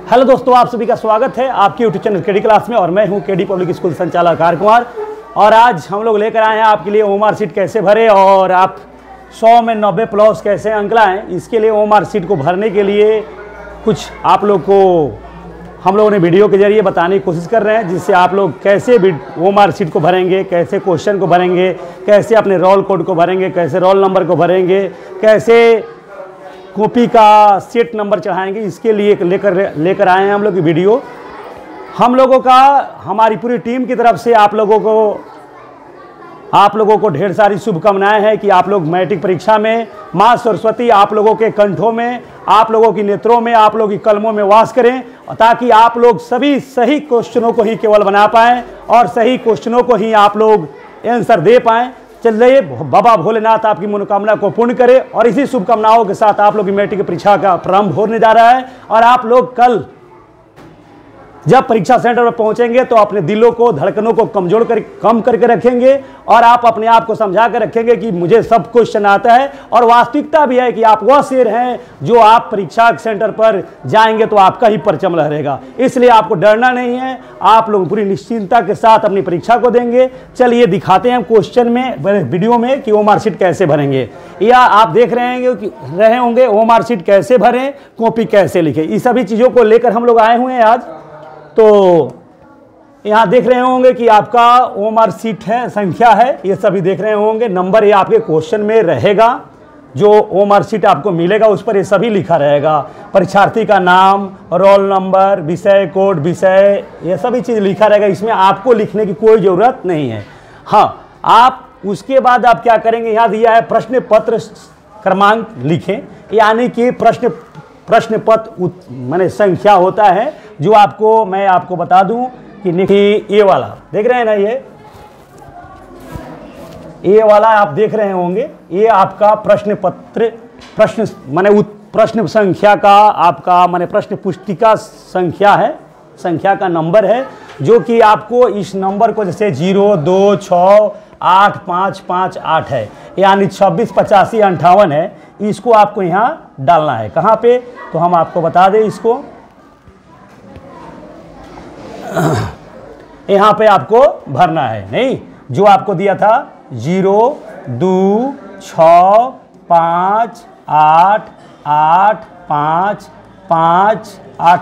Hello दोस्तों, आप सभी का स्वागत है आपके यूट्यूब चैनल केडी क्लास में। और मैं हूं केडी पब्लिक स्कूल संचालक आर कुमार। और आज हम लोग लेकर आए हैं आपके लिए ओएमआर शीट कैसे भरे और आप 100 में 90 प्लस कैसे अंक लाएं। इसके लिए ओएमआर शीट को भरने के लिए कुछ आप लोग को हम लोगों ने वीडियो के जरिए बताने की कोशिश कर रहे हैं, जिससे आप लोग कैसे ओएमआर शीट को भरेंगे, कैसे क्वेश्चन को भरेंगे, कैसे अपने रोल कोड को भरेंगे, कैसे रोल नंबर को भरेंगे, कैसे कॉपी का सेट नंबर चढ़ाएंगे। इसके लिए लेकर आए हैं हम लोग वीडियो। हम लोगों का, हमारी पूरी टीम की तरफ से आप लोगों को ढेर सारी शुभकामनाएं हैं कि आप लोग मैट्रिक परीक्षा में माँ सरस्वती आप लोगों के कंठों में, आप लोगों की नेत्रों में, आप लोगों की कलमों में वास करें, ताकि आप लोग सभी सही क्वेश्चनों को ही केवल बना पाएं और सही क्वेश्चनों को ही आप लोग आंसर दे पाएं। चलिए, बाबा भोलेनाथ आपकी मनोकामना को पूर्ण करे। और इसी शुभकामनाओं के साथ आप लोग की मैट्रिक परीक्षा का प्रारंभ होने जा रहा है। और आप लोग कल जब परीक्षा सेंटर पर पहुंचेंगे तो अपने दिलों को, धड़कनों को कम करके रखेंगे और आप अपने आप को समझा कर रखेंगे कि मुझे सब क्वेश्चन आता है। और वास्तविकता भी है कि आप वह शेर हैं जो आप परीक्षा सेंटर पर जाएंगे तो आपका ही परचम लहरेगा। इसलिए आपको डरना नहीं है, आप लोग पूरी निश्चिंतता के साथ अपनी परीक्षा को देंगे। चलिए दिखाते हैं हम क्वेश्चन में, वीडियो में, कि ओएमआर शीट कैसे भरेंगे। या आप देख रहे होंगे ओएमआर शीट कैसे भरें, कॉपी कैसे लिखें। इस सभी चीज़ों को लेकर हम लोग आए हुए हैं आज। तो यहाँ देख रहे होंगे कि आपका ओएमआर शीट है, संख्या है, ये सभी देख रहे होंगे। नंबर ये आपके क्वेश्चन में रहेगा, जो ओएमआर शीट आपको मिलेगा उस पर ये सभी लिखा रहेगा। परीक्षार्थी का नाम, रोल नंबर, विषय कोड, विषय, ये सभी चीज़ लिखा रहेगा। इसमें आपको लिखने की कोई ज़रूरत नहीं है। हाँ, आप उसके बाद आप क्या करेंगे, यहाँ दिया है प्रश्न पत्र क्रमांक लिखें, यानी कि प्रश्न पत्र माने संख्या होता है, जो मैं आपको बता दूं कि ये वाला देख रहे हैं ना, ये वाला आप देख रहे होंगे, ये आपका प्रश्न पत्र, प्रश्न संख्या का आपका माने प्रश्न पुस्तिका संख्या है, संख्या का नंबर है, जो कि आपको इस नंबर को जैसे 0, 2, 6, 8, 5, 5, 8 है, यानी 26, 85, 58 है। इसको आपको यहाँ डालना है। कहाँ पे, तो हम आपको बता दें, इसको यहाँ पे आपको भरना है। नहीं, जो आपको दिया था 0, 2, 6, 5, 8, 8, 5, 5, 8,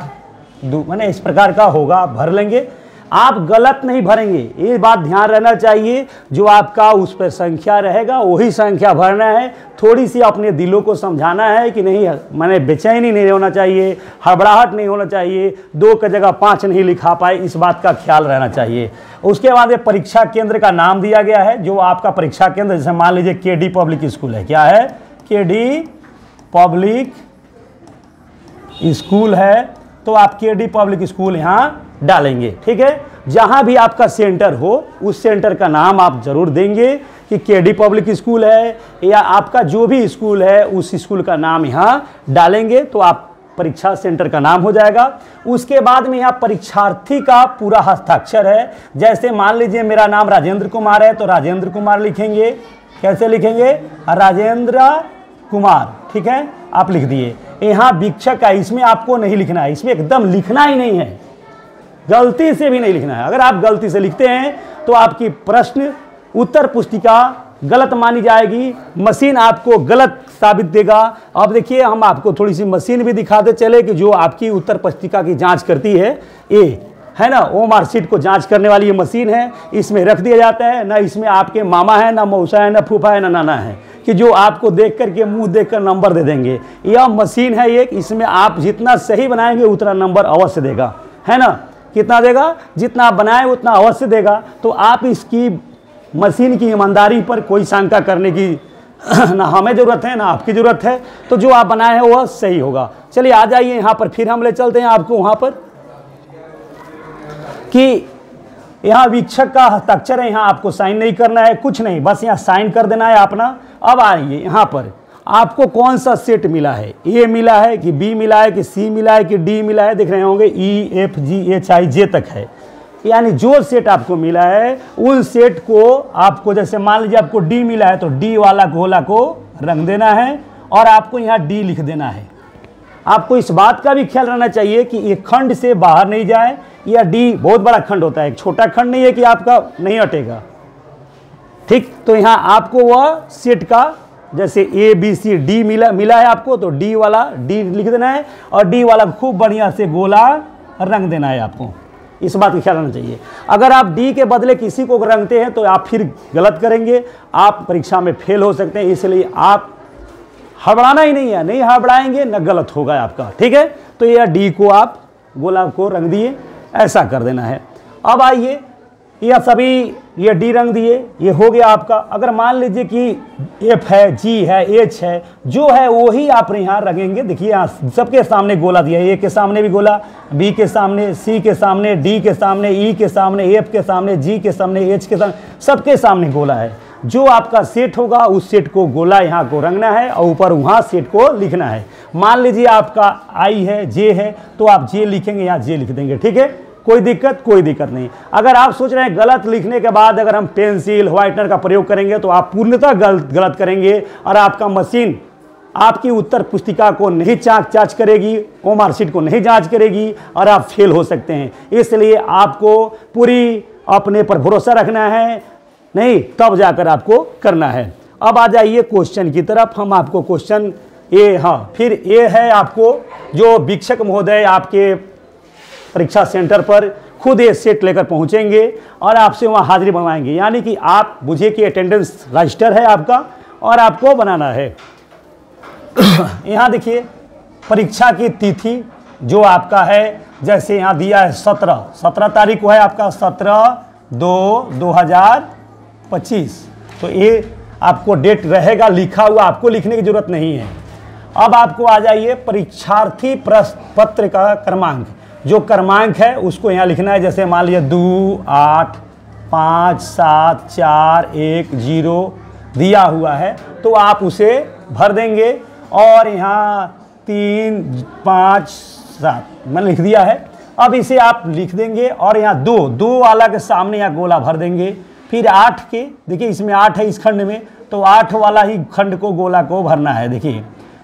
2, मैंने इस प्रकार का होगा, आप भर लेंगे। आप गलत नहीं भरेंगे, ये बात ध्यान रहना चाहिए। जो आपका उस पर संख्या रहेगा वही संख्या भरना है। थोड़ी सी अपने दिलों को समझाना है कि नहीं, मैंने बेचैनी नहीं होना चाहिए, हड़बड़ाहट नहीं होना चाहिए, 2 की जगह 5 नहीं लिखा पाए, इस बात का ख्याल रहना चाहिए। उसके बाद ये परीक्षा केंद्र का नाम दिया गया है, जो आपका परीक्षा केंद्र, जैसे मान लीजिए केडी पब्लिक स्कूल है। क्या है? केडी पब्लिक स्कूल है, तो आप केडी पब्लिक स्कूल यहाँ डालेंगे। ठीक है, जहां भी आपका सेंटर हो उस सेंटर का नाम आप जरूर देंगे कि केडी पब्लिक स्कूल है, या आपका जो भी स्कूल है उस स्कूल का नाम यहां डालेंगे, तो आप परीक्षा सेंटर का नाम हो जाएगा। उसके बाद में यहाँ परीक्षार्थी का पूरा हस्ताक्षर है। जैसे मान लीजिए मेरा नाम राजेंद्र कुमार है, तो राजेंद्र कुमार लिखेंगे। कैसे लिखेंगे? राजेंद्र कुमार। ठीक है, आप लिख दिए। यहाँ वीक्षक का, इसमें आपको नहीं लिखना है, इसमें एकदम लिखना ही नहीं है, गलती से भी नहीं लिखना है। अगर आप गलती से लिखते हैं तो आपकी प्रश्न उत्तर पुस्तिका गलत मानी जाएगी, मशीन आपको गलत साबित देगा। अब देखिए, हम आपको थोड़ी सी मशीन भी दिखाते चले कि जो आपकी उत्तर पुस्तिका की जांच करती है, ये है ना, ओएमआर शीट को जांच करने वाली ये मशीन है। इसमें रख दिया जाता है ना, इसमें आपके मामा है ना, मौसा है ना, फूफा है ना, नाना है, कि जो आपको देख करके मुंह देखकर नंबर दे देंगे। यह मशीन है एक, इसमें आप जितना सही बनाएंगे उतना नंबर अवश्य देगा, है ना। कितना देगा? जितना आप बनाए उतना अवश्य देगा। तो आप इसकी मशीन की ईमानदारी पर कोई शंका करने की ना हमें ज़रूरत है ना आपकी ज़रूरत है। तो जो आप बनाए हैं वह सही होगा। चलिए आ जाइए यहाँ पर, फिर हम ले चलते हैं आपको वहाँ पर कि यहाँ वीक्षक का हस्ताक्षर है, यहाँ आपको साइन नहीं करना है, कुछ नहीं, बस यहाँ साइन कर देना है अपना। अब आइए यहाँ पर, आपको कौन सा सेट मिला है, ए मिला है कि बी मिला है कि सी मिला है कि डी मिला है? देख रहे होंगे EFGHIJ तक है, यानी जो सेट आपको मिला है उन सेट को आपको, जैसे मान लीजिए आपको डी मिला है तो डी वाला गोला को रंग देना है और आपको यहाँ डी लिख देना है। आपको इस बात का भी ख्याल रहना चाहिए कि ये खंड से बाहर नहीं जाए, या डी बहुत बड़ा खंड होता है, एक छोटा खंड नहीं है कि आपका नहीं हटेगा। ठीक, तो यहाँ आपको वह सेट का जैसे ए बी सी डी मिला है आपको, तो डी वाला डी लिख देना है और डी वाला खूब बढ़िया से गोला रंग देना है आपको। इस बात का ख्याल रखना चाहिए। अगर आप डी के बदले किसी को रंगते हैं तो आप फिर गलत करेंगे, आप परीक्षा में फेल हो सकते हैं। इसलिए आप हड़बड़ाना ही नहीं है, नहीं हड़बड़ाएंगे न गलत होगा आपका। ठीक है, तो ये डी को आप गोला को रंग दिए, ऐसा कर देना है। अब आइए, यह सभी ये डी रंग दिए, ये हो गया आपका। अगर मान लीजिए कि एफ है, जी है, एच है, जो है वही आप यहाँ रंगेंगे। देखिए यहाँ सबके सामने गोला दिया है, ए के सामने भी गोला, बी के सामने, सी के सामने, डी के सामने, ई के सामने, एफ के सामने, जी के सामने, एच के सामने, सबके सामने गोला है। जो आपका सेट होगा उस सेट को गोला यहाँ को रंगना है और ऊपर वहाँ सेट को लिखना है। मान लीजिए आपका आई है, जे है, तो आप जे लिखेंगे, यहाँ जे लिख देंगे। ठीक है, कोई दिक्कत नहीं। अगर आप सोच रहे हैं गलत लिखने के बाद अगर हम पेंसिल व्हाइटनर का प्रयोग करेंगे तो आप पूर्णतः गलत करेंगे और आपका मशीन आपकी उत्तर पुस्तिका को नहीं जांच करेगी, वो मार्कशीट को नहीं जांच करेगी और आप फेल हो सकते हैं। इसलिए आपको पूरी अपने पर भरोसा रखना है, नहीं तब जाकर आपको करना है। अब आ जाइए क्वेश्चन की तरफ। हम आपको क्वेश्चन ए, हाँ फिर ए है आपको जो वीक्षक महोदय आपके परीक्षा सेंटर पर खुद ये सेट लेकर पहुंचेंगे और आपसे वहां हाजिरी बनवाएंगे। यानी कि आप बुझे कि अटेंडेंस रजिस्टर है आपका और आपको बनाना है। यहाँ देखिए परीक्षा की तिथि जो आपका है, जैसे यहाँ दिया है 17 तारीख को है आपका 17/2/2025। तो ये आपको डेट रहेगा लिखा हुआ, आपको लिखने की जरूरत नहीं है। अब आपको आ जाइए परीक्षार्थी प्रश्न पत्र का क्रमांक, जो क्रमांक है उसको यहाँ लिखना है। जैसे मान लीजिए 2 8 5 7 4 1 0 दिया हुआ है, तो आप उसे भर देंगे। और यहाँ 3 5 7 मैंने लिख दिया है। अब इसे आप लिख देंगे और यहाँ 2 वाला के सामने यहाँ गोला भर देंगे। फिर 8 के, देखिए इसमें 8 है इस खंड में, तो 8 वाला ही खंड को गोला को भरना है। देखिए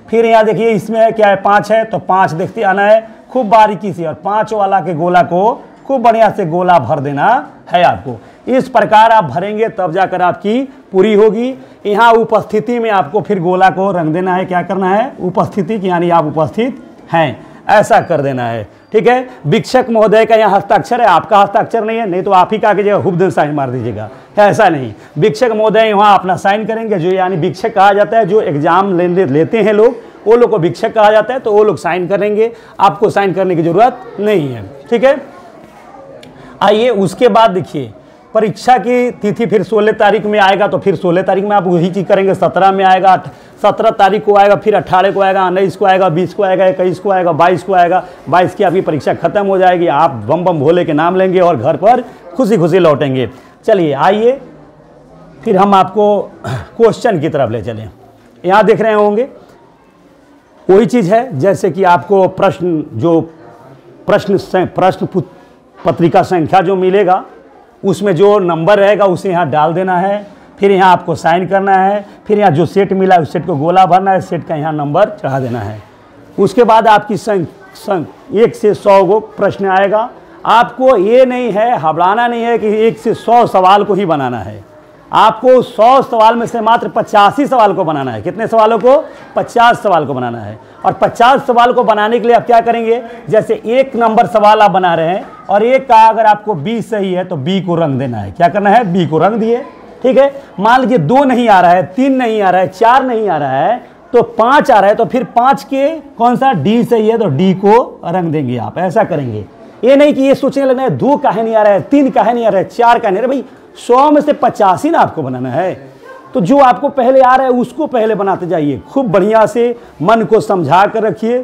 फिर यहाँ देखिए इसमें है क्या है, 5 है, तो 5 देखते आना है खूब बारीकी से, और 5 वाला के गोला को खूब बढ़िया से गोला भर देना है आपको। इस प्रकार आप भरेंगे तब जाकर आपकी पूरी होगी। यहाँ उपस्थिति में आपको फिर गोला को रंग देना है। क्या करना है, उपस्थिति की, यानी आप उपस्थित हैं, ऐसा कर देना है। ठीक है, वीक्षक महोदय का यहाँ हस्ताक्षर है, आपका हस्ताक्षर नहीं है, नहीं तो आप ही का कीजिएगा, हुबदन साइन मार दीजिएगा। ऐसा नहीं, वीक्षक महोदय वहाँ अपना साइन करेंगे। जो यानी वीक्षक कहा जाता है, जो एग्जाम लेते हैं लोग, वो लोग को वीक्षक कहा जाता है, तो वो लोग साइन करेंगे, आपको साइन करने की जरूरत नहीं है। ठीक है, आइए उसके बाद देखिए परीक्षा की तिथि फिर 16 तारीख में आएगा, तो फिर 16 तारीख में आप वही चीज़ करेंगे। 17 में आएगा, 17 तारीख को आएगा, फिर 18 को आएगा, 19 को आएगा, 20 को आएगा, 21 को आएगा, 22 को आएगा। 22 की आपकी परीक्षा खत्म हो जाएगी, आप बम बम भोले के नाम लेंगे और घर पर खुशी खुशी लौटेंगे। चलिए आइए फिर हम आपको क्वेश्चन की तरफ ले चलें। यहाँ देख रहे होंगे वही चीज़ है, जैसे कि आपको प्रश्न पत्रिका संख्या जो मिलेगा उसमें जो नंबर रहेगा उसे यहाँ डाल देना है। फिर यहाँ आपको साइन करना है। फिर यहाँ जो सेट मिला है उस सेट को गोला भरना है, सेट का यहाँ नंबर चढ़ा देना है। उसके बाद आपकी 1 से 100 को प्रश्न आएगा। आपको ये नहीं है, हबड़ाना नहीं है कि 1 से 100 सवाल को ही बनाना है। आपको 100 सवाल में से मात्र 85 सवाल को बनाना है। कितने सवालों को? 50 सवाल को बनाना है। और 50 सवाल को बनाने के लिए आप क्या करेंगे, जैसे 1 नंबर सवाल आप बना रहे हैं और एक का अगर आपको B सही है तो B को रंग देना है। क्या करना है, B को रंग दिए। ठीक है, मान लीजिए 2 नहीं आ रहा है, 3 नहीं आ रहा है, 4 नहीं आ रहा है, तो 5 आ रहा है, तो फिर 5 के कौन सा D सही है तो D को रंग देंगे। आप ऐसा करेंगे। ये नहीं कि ये सोचने लगना है 2 काहे नहीं आ रहा है, 3 काहे नहीं आ रहा है, 4 काहे नहीं आ रहा है। भाई 100 में से 85 ना आपको बनाना है, तो जो आपको पहले आ रहा है उसको पहले बनाते जाइए। खूब बढ़िया से मन को समझा कर रखिए,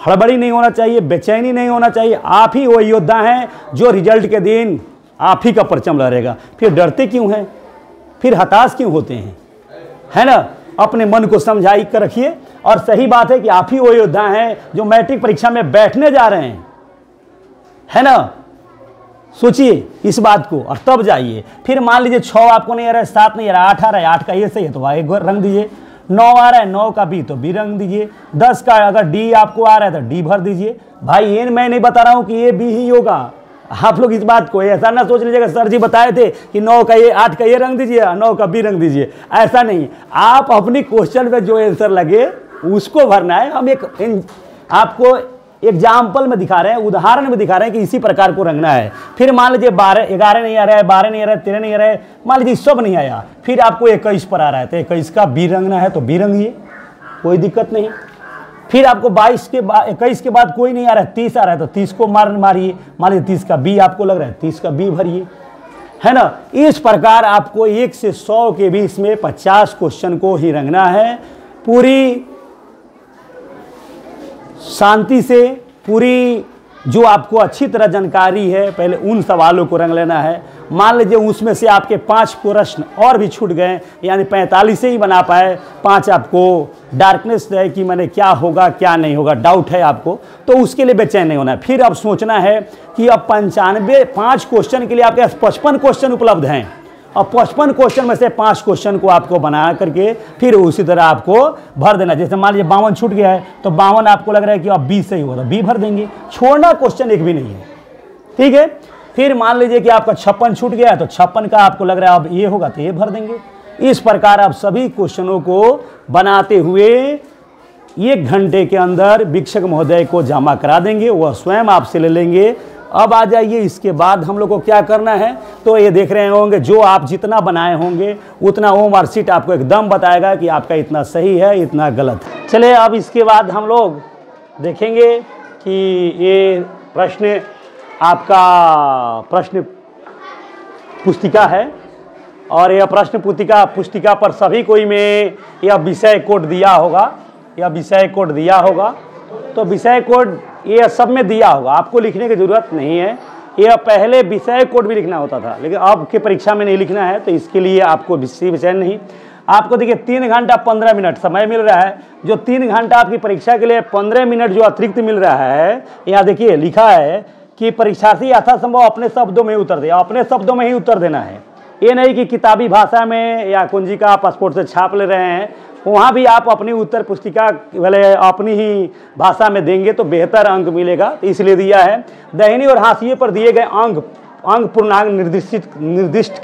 हड़बड़ी नहीं होना चाहिए, बेचैनी नहीं होना चाहिए। आप ही वो योद्धा हैं जो रिजल्ट के दिन आप ही का परचम लहरेगा। फिर डरते क्यों हैं, फिर हताश क्यों होते हैं, है ना। अपने मन को समझाई कर रखिए। और सही बात है कि आप ही वो योद्धा हैं जो मैट्रिक परीक्षा में बैठने जा रहे हैं, है ना। सोचिए इस बात को और तब जाइए। फिर मान लीजिए 6 आपको नहीं आ रहा है, 7 नहीं आ रहा है, 8 आ रहा है, 8 का ये सही है तो एक रंग दीजिए, 9 आ रहा है 9 का बी तो बी रंग दीजिए, 10 का अगर डी आपको आ रहा है तो डी भर दीजिए। भाई ये मैं नहीं बता रहा हूं कि ये बी ही होगा, आप लोग इस बात को ऐसा ना सोच लीजिएगा सर जी बताए थे कि 9 का ये 8 का ये रंग दीजिए 9 का बी रंग दीजिए, ऐसा नहीं। आप अपनी क्वेश्चन में जो आंसर लगे उसको भरना है। हम एक आपको एग्जाम्पल में दिखा रहे हैं, उदाहरण में दिखा रहे हैं कि इसी प्रकार को रंगना है। फिर मान लीजिए 12 11 नहीं आ रहा है, 12 नहीं आ रहा है, 13 नहीं आ रहा है, मान लीजिए सब नहीं आया, फिर आपको 21 पर आ रहा है तो 21 का बी रंगना है तो बी रंगिए, कोई दिक्कत नहीं। फिर आपको 22 के बाद 21 के बाद कोई नहीं आ रहा है, 30 आ रहा है तो 30 को मारिए, मान लीजिए 30 का बी आपको लग रहा है 30 का बी भरिए, है ना। इस प्रकार आपको 1 से 100 के बीच में 50 क्वेश्चन को ही रंगना है। पूरी शांति से, पूरी जो आपको अच्छी तरह जानकारी है पहले उन सवालों को रंग लेना है। मान लीजिए उसमें से आपके 5 प्रश्न और भी छूट गए, यानी 45 से ही बना पाए, 5 आपको डार्कनेस है कि मैंने क्या होगा क्या नहीं होगा, डाउट है आपको, तो उसके लिए बेचैन नहीं होना है। फिर अब सोचना है कि अब 5 क्वेश्चन के लिए आपके पास 55 क्वेश्चन उपलब्ध हैं, और 55 क्वेश्चन में से 5 क्वेश्चन को आपको बना करके फिर उसी तरह आपको भर देना। जैसे मान लीजिए 52 छूट गया है तो 52 आपको लग रहा है कि अब 20 सही होगा तो बी भर देंगे, छोड़ना क्वेश्चन एक भी नहीं है, ठीक है। फिर मान लीजिए कि आपका 56 छूट गया है तो 56 का आपको लग रहा है अब ये होगा तो ये भर देंगे। इस प्रकार आप सभी क्वेश्चनों को बनाते हुए 1 घंटे के अंदर वीक्षक महोदय को जमा करा देंगे, वह स्वयं आपसे ले लेंगे। अब आ जाइए, इसके बाद हम लोग को क्या करना है, तो ये देख रहे होंगे जो आप जितना बनाए होंगे उतना वो मार्कशीट आपको एकदम बताएगा कि आपका इतना सही है इतना गलत है। चलिए अब इसके बाद हम लोग देखेंगे कि ये प्रश्न आपका प्रश्न पुस्तिका है, और यह प्रश्न पुस्तिका पर सभी कोई में यह विषय कोड दिया होगा, यह विषय कोड दिया होगा, तो विषय कोड ये सब में दिया होगा, आपको लिखने की ज़रूरत नहीं है। यह पहले विषय कोड भी लिखना होता था, लेकिन अब के परीक्षा में नहीं लिखना है, तो इसके लिए आपको विषय नहीं। आपको देखिए 3 घंटा 15 मिनट समय मिल रहा है, जो 3 घंटा आपकी परीक्षा के लिए 15 मिनट जो अतिरिक्त मिल रहा है, यहाँ देखिए लिखा है कि परीक्षार्थी यथासंभव अपने शब्दों में ही उत्तर दे, अपने शब्दों में ही उत्तर देना है। ये नहीं कि किताबी भाषा में या कुंजिका पासपोर्ट से छाप ले रहे हैं, वहाँ भी आप अपनी उत्तर पुस्तिका वाले अपनी ही भाषा में देंगे तो बेहतर अंक मिलेगा, तो इसलिए दिया है। दाहिनी और हाशिए पर दिए गए अंक पूर्णांक निर्दिष्ट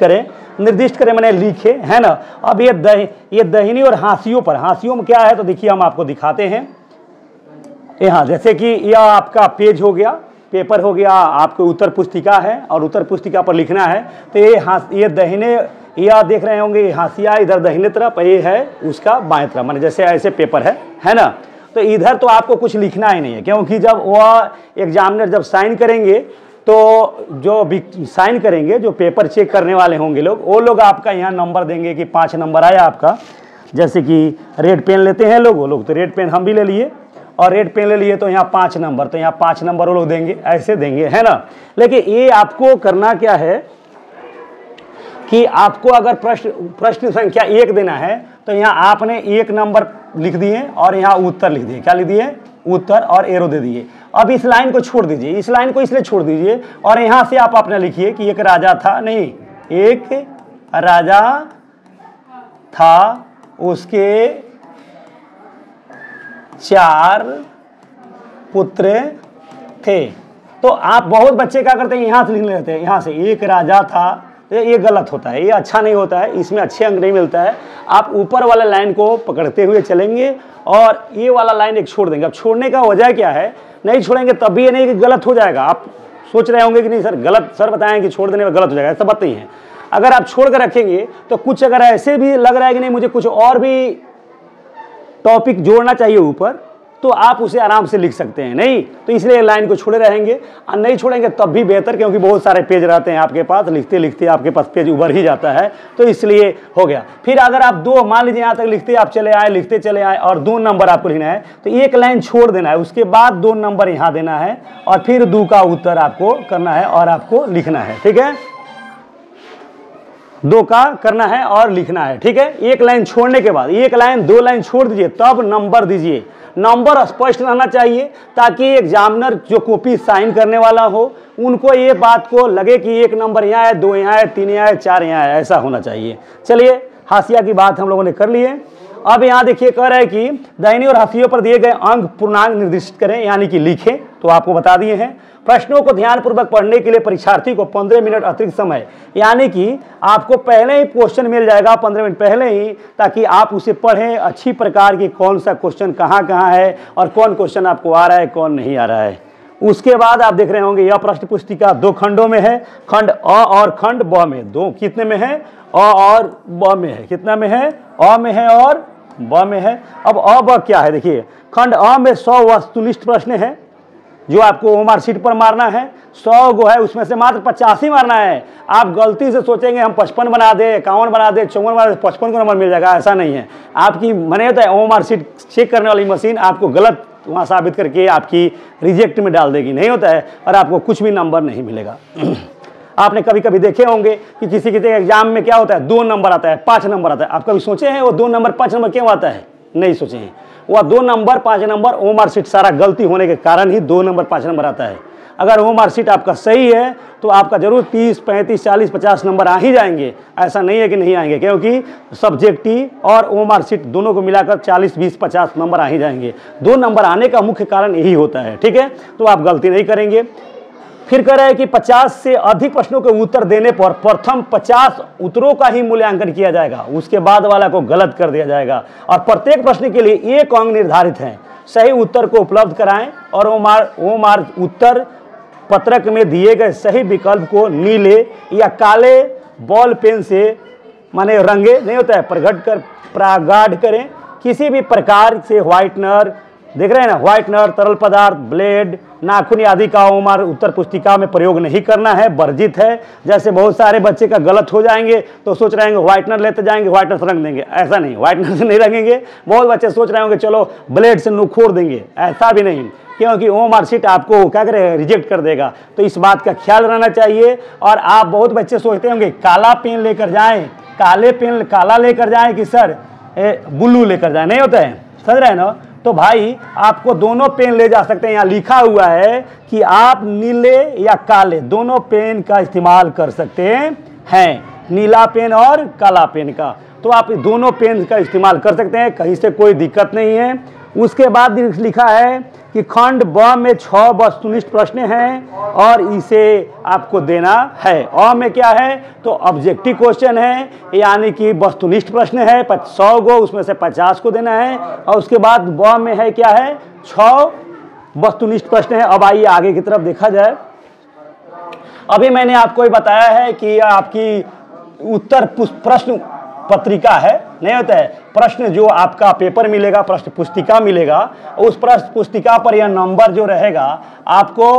करें मैंने लिखे, है ना। अब ये दाहिनी और हाशियों में क्या है तो देखिए हम आपको दिखाते हैं। यहाँ जैसे कि यह आपका पेज हो गया, पेपर हो गया, आपको उत्तर पुस्तिका है और उत्तर पुस्तिका पर लिखना है, तो ये दाहिने या देख रहे होंगे हाशिया इधर दाहिने तरफ, ये है उसका बाएं तरफ, माने जैसे ऐसे पेपर है ना। तो इधर तो आपको कुछ लिखना ही नहीं है, क्योंकि जब वह एग्जामिनर जब साइन करेंगे तो जो पेपर चेक करने वाले होंगे लोग, वो लोग आपका यहाँ नंबर देंगे कि 5 नंबर आया आपका। जैसे कि रेड पेन लेते हैं लोग, वो लोग तो रेड पेन हम भी ले लिए, और रेड पेन ले लिए तो यहाँ 5 नंबर, तो यहाँ 5 नंबर वो लोग देंगे, ऐसे देंगे, है ना। लेकिन ये आपको करना क्या है कि आपको अगर प्रश्न संख्या 1 देना है तो यहाँ आपने 1 नंबर लिख दिए और यहाँ उत्तर लिख दिए, क्या लिख दिए, उत्तर, और एरो दे दिए। अब इस लाइन को छोड़ दीजिए, इस लाइन को इसलिए छोड़ दीजिए, और यहाँ से आप अपना लिखिए कि एक राजा था, नहीं, एक राजा था, उसके 4 पुत्र थे। तो आप बहुत बच्चे क्या करते हैं, यहाँ से लिख लेते हैं, यहाँ से एक राजा था, ये गलत होता है, ये अच्छा नहीं होता है, इसमें अच्छे अंक नहीं मिलता है। आप ऊपर वाला लाइन को पकड़ते हुए चलेंगे और ये वाला लाइन एक छोड़ देंगे। अब छोड़ने का वजह क्या है, नहीं छोड़ेंगे तब भी ये नहीं कि गलत हो जाएगा। आप सोच रहे होंगे कि नहीं सर गलत, सर बताएं कि छोड़ देने में गलत हो जाएगा, ऐसा बात नहीं है। अगर आप छोड़ कर रखेंगे तो कुछ अगर ऐसे भी लग रहा है कि नहीं मुझे कुछ और भी टॉपिक जोड़ना चाहिए ऊपर, तो आप उसे आराम से लिख सकते हैं, नहीं तो इसलिए लाइन को छोड़े रहेंगे, और नहीं छोड़ेंगे तब भी बेहतर, क्योंकि बहुत सारे पेज रहते हैं आपके पास, लिखते लिखते आपके पास पेज उभर ही जाता है, तो इसलिए हो गया। फिर अगर आप 2 मान लीजिए यहाँ तक लिखते आप चले आए, लिखते चले आए, और 2 नंबर आपको लिखना है, तो 1 लाइन छोड़ देना है, उसके बाद 2 नंबर यहाँ देना है, और फिर 2 का उत्तर आपको करना है और आपको लिखना है, ठीक है। 2 का करना है और लिखना है, ठीक है। 1 लाइन छोड़ने के बाद 1 लाइन 2 लाइन छोड़ दीजिए, तब नंबर दीजिए। नंबर स्पष्ट रहना चाहिए ताकि एग्जामिनर जो कॉपी साइन करने वाला हो उनको ये बात को लगे कि 1 नंबर यहाँ है, 2 यहाँ है, 3 यहाँ है, 4 यहाँ है, ऐसा होना चाहिए। चलिए हाशिया की बात हम लोगों ने कर लिए। अब यहाँ देखिए कह रहा है कि दाहिनी और हाशियों पर दिए गए अंक पूर्णांक निर्दिष्ट करें, यानी कि लिखें। तो आपको बता दिए हैं। प्रश्नों को ध्यानपूर्वक पढ़ने के लिए परीक्षार्थी को 15 मिनट अतिरिक्त समय, यानी कि आपको पहले ही क्वेश्चन मिल जाएगा 15 मिनट पहले ही, ताकि आप उसे पढ़ें अच्छी प्रकार की, कौन सा क्वेश्चन कहाँ कहाँ है और कौन क्वेश्चन आपको आ रहा है कौन नहीं आ रहा है। उसके बाद आप देख रहे होंगे यह प्रश्न पुस्तिका 2 खंडों में है, खंड अ और खंड ब में। दो कितने में है? अ और ब में है। कितना में है? अ में है और ब में है। अब अ ब क्या है देखिए, खंड अ में 100 वस्तुनिष्ठ प्रश्न है जो आपको ओमआर शीट पर मारना है। 100 गो है, उसमें से मात्र 85 मारना है। आप गलती से सोचेंगे हम 55 बना दे, 51 बना दे, 54 बना दे, 55 को नंबर मिल जाएगा, ऐसा नहीं है। आपकी मने होता है ओमआर शीट चेक करने वाली मशीन आपको गलत वहाँ साबित करके आपकी रिजेक्ट में डाल देगी, नहीं होता है, और आपको कुछ भी नंबर नहीं मिलेगा। आपने कभी कभी देखे होंगे कि किसी एग्जाम में क्या होता है, 2 नंबर आता है, 5 नंबर आता है। आप कभी सोचे हैं वो 2 नंबर 5 नंबर क्यों आता है? नहीं सोचे हैं। वह 2 नंबर 5 नंबर ओमआर शीट सारा गलती होने के कारण ही 2 नंबर 5 नंबर आता है। अगर ओमआर शीट आपका सही है तो आपका जरूर 30, 35, 40, 50 नंबर आ ही जाएंगे। ऐसा नहीं है कि नहीं आएंगे, क्योंकि सब्जेक्टिव और ओमआर शीट दोनों को मिलाकर 40, 20, 50 नंबर आ ही जाएंगे। 2 नंबर आने का मुख्य कारण यही होता है, ठीक है। तो आप गलती नहीं करेंगे। फिर कह रहा है कि 50 से अधिक प्रश्नों के उत्तर देने पर प्रथम 50 उत्तरों का ही मूल्यांकन किया जाएगा, उसके बाद वाला को गलत कर दिया जाएगा, और प्रत्येक प्रश्न के लिए 1 अंक निर्धारित है। सही उत्तर को उपलब्ध कराएं और ओमआर उत्तर पत्रक में दिए गए सही विकल्प को नीले या काले बॉल पेन से माने रंगे नहीं होता है प्रगाढ़ करें। किसी भी प्रकार से व्हाइटनर, देख रहे हैं ना, व्हाइटनर, तरल पदार्थ, ब्लेड, नाखून आदि का ओमआर उत्तर पुस्तिका में प्रयोग नहीं करना है, वर्जित है। जैसे बहुत सारे बच्चे का गलत हो जाएंगे तो सोच रहे हैं व्हाइटनर लेते जाएंगे, व्हाइटनर से रंग देंगे। ऐसा नहीं, व्हाइटनर से नहीं रंगेंगे। बहुत बच्चे सोच रहे होंगे चलो ब्लेड से नुखोड़ देंगे, ऐसा भी नहीं, क्योंकि ओमआर शीट आपको क्या करे, रिजेक्ट कर देगा। तो इस बात का ख्याल रहना चाहिए। और आप बहुत बच्चे सोचते होंगे काला पेन लेकर जाएं, काले पेन काला लेकर जाएं कि सर ब्लू लेकर जाएं, नहीं होता है, समझ रहे हैं ना। तो भाई आपको दोनों पेन ले जा सकते हैं। यहाँ लिखा हुआ है कि आप नीले या काले दोनों पेन का इस्तेमाल कर सकते हैं, नीला पेन और काला पेन का। तो आप दोनों पेन का इस्तेमाल कर सकते हैं, कहीं से कोई दिक्कत नहीं है। उसके बाद लिखा है कि खंड ब में 6 वस्तुनिष्ठ प्रश्न हैं और इसे आपको देना है। अ में क्या है तो ऑब्जेक्टिव क्वेश्चन है, यानी कि वस्तुनिष्ठ प्रश्न है 100 गो, उसमें से 50 को देना है। और उसके बाद ब में है क्या है, 6 वस्तुनिष्ठ प्रश्न है। अब आइए आगे की तरफ देखा जाए। अभी मैंने आपको ये बताया है कि आपकी उत्तर प्रश्न पत्रिका है, नहीं होता है, प्रश्न जो आपका पेपर मिलेगा, प्रश्न पुस्तिका मिलेगा, उस प्रश्न पुस्तिका पर यह नंबर जो रहेगा आपको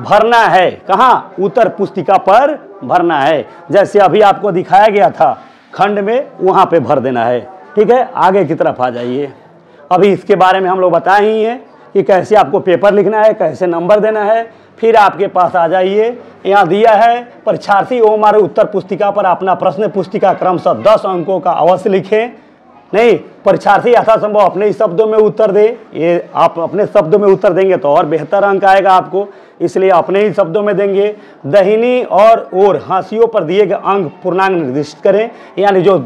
भरना है। कहाँ? उत्तर पुस्तिका पर भरना है। जैसे अभी आपको दिखाया गया था खंड में, वहाँ पे भर देना है, ठीक है। आगे की तरफ आ जाइए। अभी इसके बारे में हम लोग बताए ही हैं कि कैसे आपको पेपर लिखना है, कैसे नंबर देना है। फिर आपके पास आ जाइए, यहाँ दिया है परीक्षार्थी ओमआर उत्तर पुस्तिका पर अपना प्रश्न पुस्तिका क्रमशः 10 अंकों का अवश्य लिखें। नहीं, परीक्षार्थी यथासंभव अपने ही शब्दों में उत्तर दे। ये आप अपने शब्दों में उत्तर देंगे तो और बेहतर अंक आएगा आपको, इसलिए अपने ही शब्दों में देंगे। दाहिनी और हाशियों पर दिए गए अंक पूर्णांक निर्दिष्ट करें, यानी जो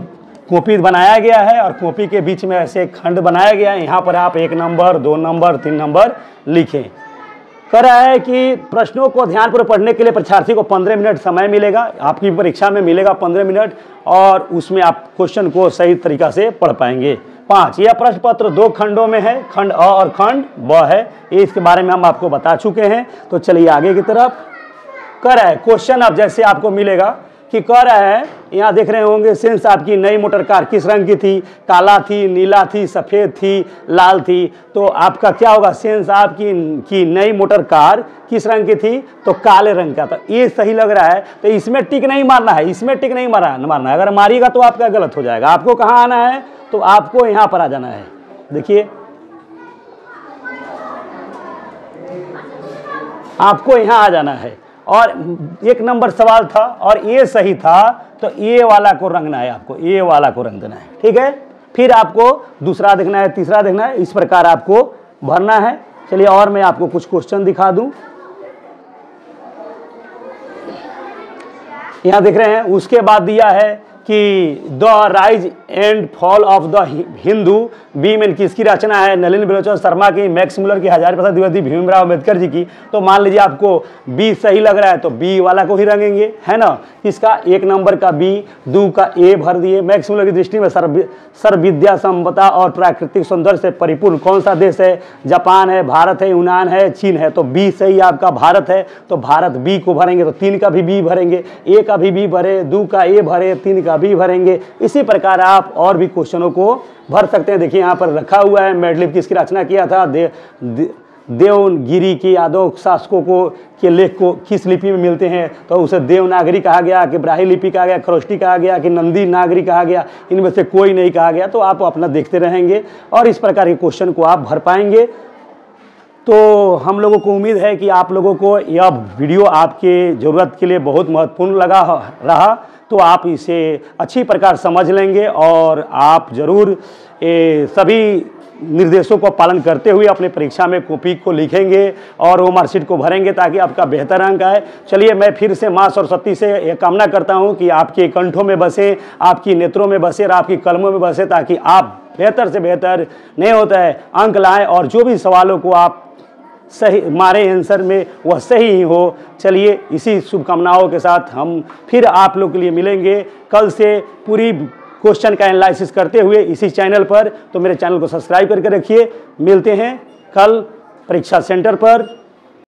कॉपी बनाया गया है और कॉपी के बीच में ऐसे खंड बनाया गया है, यहाँ पर आप 1 नंबर 2 नंबर 3 नंबर लिखें। कह रहा है कि प्रश्नों को ध्यानपूर्वक पढ़ने के लिए परीक्षार्थी को 15 मिनट समय मिलेगा, आपकी परीक्षा में मिलेगा 15 मिनट, और उसमें आप क्वेश्चन को सही तरीका से पढ़ पाएंगे। 5, यह प्रश्न पत्र 2 खंडों में है, खंड अ और खंड ब है। ये इसके बारे में हम आपको बता चुके हैं। तो चलिए आगे की तरफ। कह रहा है क्वेश्चन अब जैसे आपको मिलेगा कि कह रहा है, यहाँ देख रहे होंगे सेंस आपकी नई मोटर कार किस रंग की थी, काला थी, नीला थी, सफ़ेद थी, लाल थी। तो आपका क्या होगा, सेंस आपकी नई मोटर कार किस रंग की थी, तो काले रंग का। तो ये सही लग रहा है, तो इसमें टिक नहीं मारना है, इसमें टिक नहीं मारना है। अगर मारिएगा तो आपका गलत हो जाएगा। आपको कहाँ आना है, तो आपको यहाँ पर आ जाना है। देखिए आपको यहाँ आ जाना है, और 1 नंबर सवाल था और ये सही था, तो ये वाला को रंगना है, आपको ये वाला को रंग देना है, ठीक है। फिर आपको दूसरा देखना है, तीसरा देखना है, इस प्रकार आपको भरना है। चलिए और मैं आपको कुछ क्वेश्चन दिखा दूं। यहाँ देख रहे हैं, उसके बाद दिया है कि the rise and fall of the Hindu, B में किसकी रचना है? नलिन बलोचन शर्मा की, मैक्स मुलर की, हजारी प्रसाद द्विवेदी, भीमराव अम्बेडकर जी की। तो मान लीजिए आपको बी सही लग रहा है तो बी वाला को ही रंगेंगे, है ना। इसका 1 नंबर का बी, 2 का ए भर दिए। मैक्स मुलर की दृष्टि में सर्वविद्या संपदा और प्राकृतिक सौंदर्य से परिपूर्ण कौन सा देश है? जापान है, भारत है, यूनान है, चीन है। तो बी सही आपका भारत है, तो भारत बी को भरेंगे। तो 3 का भी बी भरेंगे, ए का भी बी भरे, 2 का ए भरे, 3 का बी भरेंगे। इसी प्रकार आप और भी क्वेश्चनों को भर सकते हैं। देखिए यहाँ पर रखा हुआ है, मेडलिफ किसकी रचना किया था? देवगिरी के यादव शासकों को के लेख को किस लिपि में मिलते हैं? तो उसे देवनागरी कहा गया कि ब्राह्मी लिपि कहा गया, खरोष्टी कहा गया कि नंदी नागरी कहा गया? इनमें से कोई नहीं कहा गया। तो आप अपना देखते रहेंगे और इस प्रकार के क्वेश्चन को आप भर पाएंगे। तो हम लोगों को उम्मीद है कि आप लोगों को यह वीडियो आपके ज़रूरत के लिए बहुत महत्वपूर्ण लगा रहा। तो आप इसे अच्छी प्रकार समझ लेंगे और आप ज़रूर सभी निर्देशों को पालन करते हुए अपने परीक्षा में कॉपी को लिखेंगे और वो मार्कशीट को भरेंगे ताकि आपका बेहतर अंक आए। चलिए, मैं फिर से माँ सरस्वती से ये कामना करता हूँ कि आपके कंठों में बसे, आपकी नेत्रों में बसे और आपकी कलमों में बसे, ताकि आप बेहतर से बेहतर नहीं होता है अंक लाएँ और जो भी सवालों को आप सही हमारे आंसर में वह सही ही हो। चलिए, इसी शुभकामनाओं के साथ हम फिर आप लोग के लिए मिलेंगे कल से पूरी क्वेश्चन का एनालिसिस करते हुए इसी चैनल पर। तो मेरे चैनल को सब्सक्राइब करके रखिए। मिलते हैं कल परीक्षा सेंटर पर।